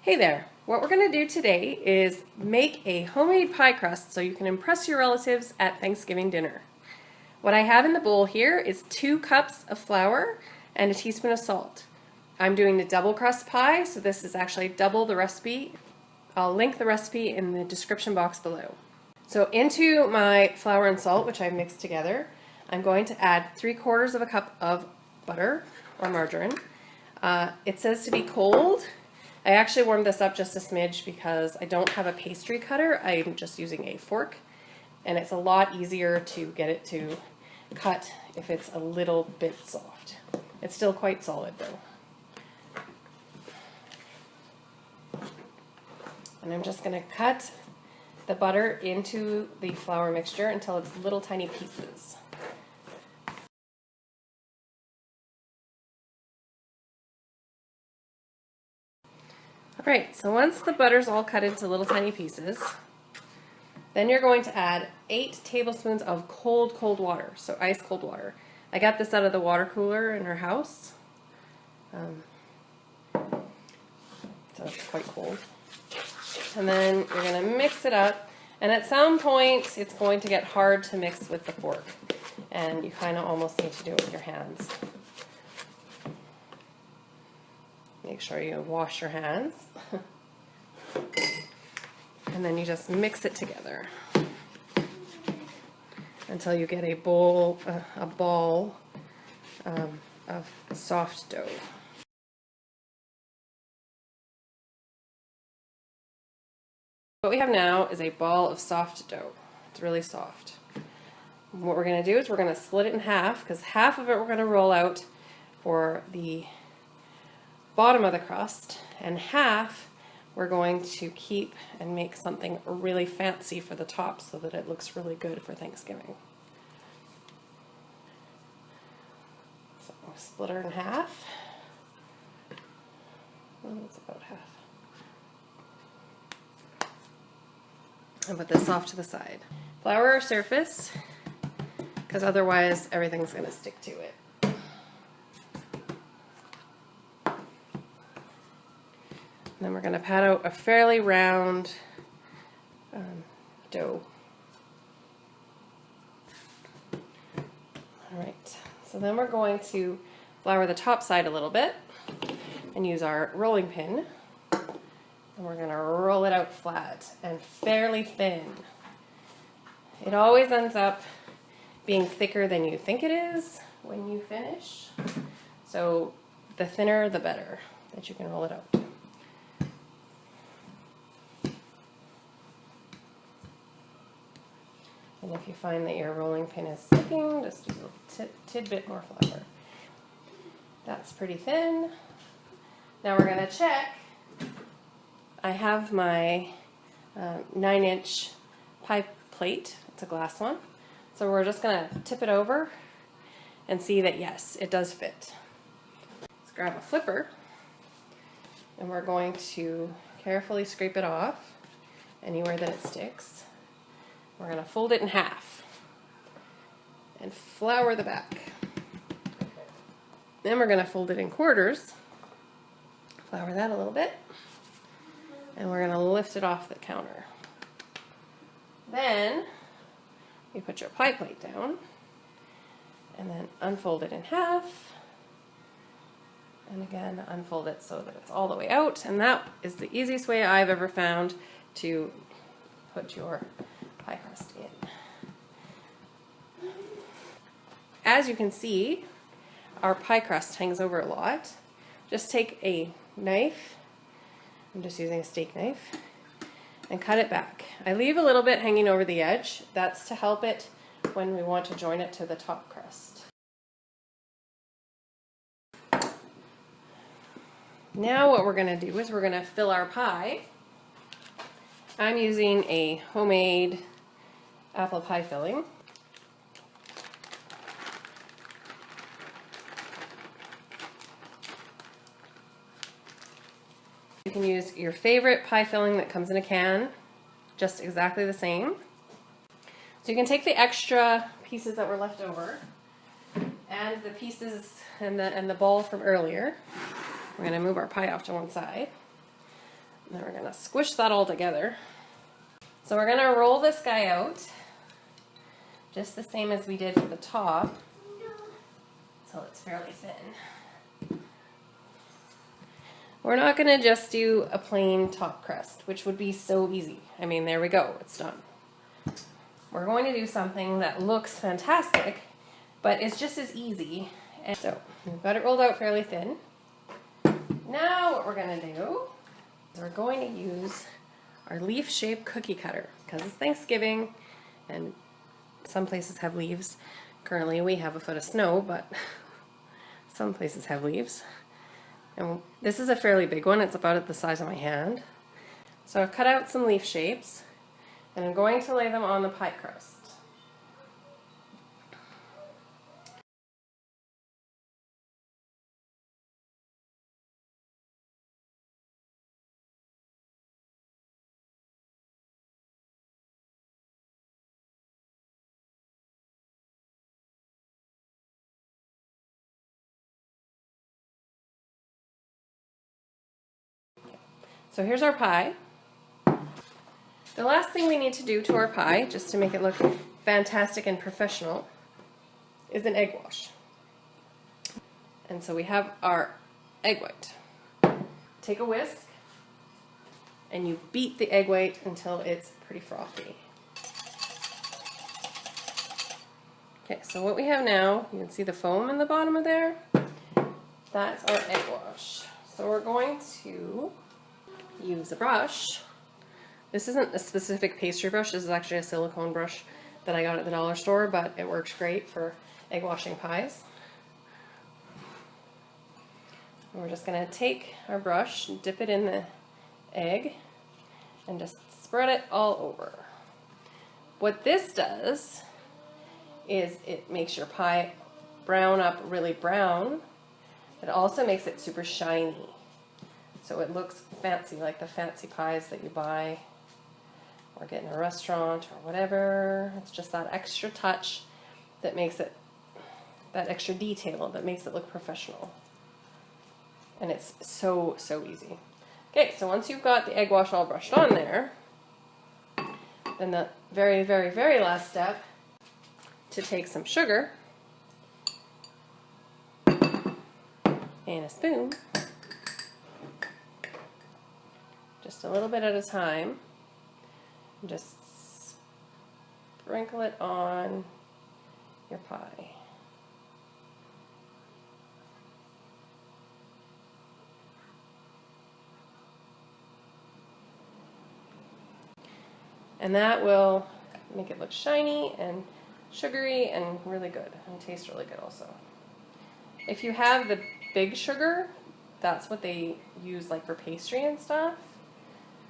Hey there! What we're going to do today is make a homemade pie crust so you can impress your relatives at Thanksgiving dinner. What I have in the bowl here is 2 cups of flour and a teaspoon of salt. I'm doing the double crust pie, so this is actually double the recipe. I'll link the recipe in the description box below. So into my flour and salt, which I mixed together, I'm going to add 3/4 of a cup of butter or margarine. It says to be cold. I actually warmed this up just a smidge because I don't have a pastry cutter. I'm just using a fork, and it's a lot easier to get it to cut if it's a little bit soft. It's still quite solid though. And I'm just going to cut the butter into the flour mixture until it's little tiny pieces. Alright, so once the butter's all cut into little tiny pieces, then you're going to add 8 tablespoons of cold water, so ice cold water. I got this out of the water cooler in our house, so it's quite cold. And then you're going to mix it up, and at some point it's going to get hard to mix with the fork, and you kind of almost need to do it with your hands. Make sure you wash your hands. And then you just mix it together until you get a ball of soft dough. What we have now is a ball of soft dough. It's really soft. What we're going to do is we're going to split it in half, because half of it we're going to roll out for the bottom of the crust, and half we're going to keep and make something really fancy for the top so that it looks really good for Thanksgiving. So we'll split her in half. Well, it's about half. And put this off to the side. Flour our surface, because otherwise everything's going to stick to it. And then we're going to pat out a fairly round dough. Alright, so then we're going to flour the top side a little bit and use our rolling pin. And we're going to roll it out flat and fairly thin. It always ends up being thicker than you think it is when you finish. So the thinner the better that you can roll it out. And if you find that your rolling pin is sticking, just use a tidbit more flour. That's pretty thin. Now we're going to check. I have my 9-inch pie plate. It's a glass one. So we're just going to tip it over and see that yes, it does fit. Let's grab a flipper, and we're going to carefully scrape it off anywhere that it sticks. We're going to fold it in half and flour the back. Then we're going to fold it in quarters, flour that a little bit, and we're going to lift it off the counter. Then you put your pie plate down and then unfold it in half, and again unfold it so that it's all the way out, and that is the easiest way I've ever found to put your pie crust in. As you can see, our pie crust hangs over a lot. Just take a knife, I'm just using a steak knife, and cut it back. I leave a little bit hanging over the edge. That's to help it when we want to join it to the top crust. Now what we're going to do is we're going to fill our pie. I'm using a homemade apple pie filling. You can use your favorite pie filling that comes in a can, just exactly the same. So you can take the extra pieces that were left over and the pieces and the ball from earlier. We're going to move our pie off to one side. And then we're going to squish that all together. So we're going to roll this guy out, just the same as we did for the top, so it's fairly thin. We're not going to just do a plain top crust, which would be so easy. I mean, there we go, it's done. We're going to do something that looks fantastic, but it's just as easy. And so we've got it rolled out fairly thin. Now what we're going to do is we're going to use our leaf-shaped cookie cutter, because it's Thanksgiving and some places have leaves. Currently we have a foot of snow, but some places have leaves. And this is a fairly big one. It's about the size of my hand. So I've cut out some leaf shapes and I'm going to lay them on the pie crust. So here's our pie. The last thing we need to do to our pie, just to make it look fantastic and professional, is an egg wash. And so we have our egg white. Take a whisk and you beat the egg white until it's pretty frothy. Okay, so what we have now, you can see the foam in the bottom of there. That's our egg wash. So we're going to use a brush. This isn't a specific pastry brush, this is actually a silicone brush that I got at the dollar store, but it works great for egg washing pies. And we're just going to take our brush, dip it in the egg, and just spread it all over. What this does is it makes your pie brown up really brown. It also makes it super shiny. So it looks fancy, like the fancy pies that you buy or get in a restaurant or whatever. It's just that extra touch that makes it, that extra detail that makes it look professional. And it's so, so easy. Okay, so once you've got the egg wash all brushed on there, then the very, very, very last step, to take some sugar and a spoon, just a little bit at a time, and just sprinkle it on your pie. And that will make it look shiny and sugary and really good, and taste really good also. If you have the big sugar, that's what they use like for pastry and stuff.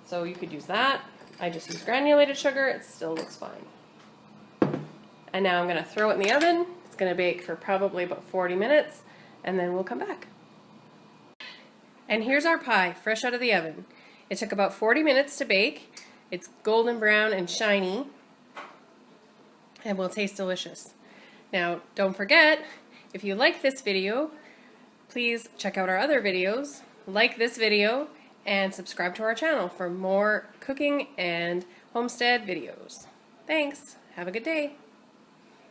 So you could use that. I just use granulated sugar, it still looks fine. And now I'm gonna throw it in the oven. It's gonna bake for probably about 40 minutes, and then we'll come back. And here's our pie, fresh out of the oven. It took about 40 minutes to bake. It's golden brown and shiny, and will taste delicious. Now, don't forget, if you like this video, please check out our other videos, like this video, and subscribe to our channel for more cooking and homestead videos. Thanks. Have a good day.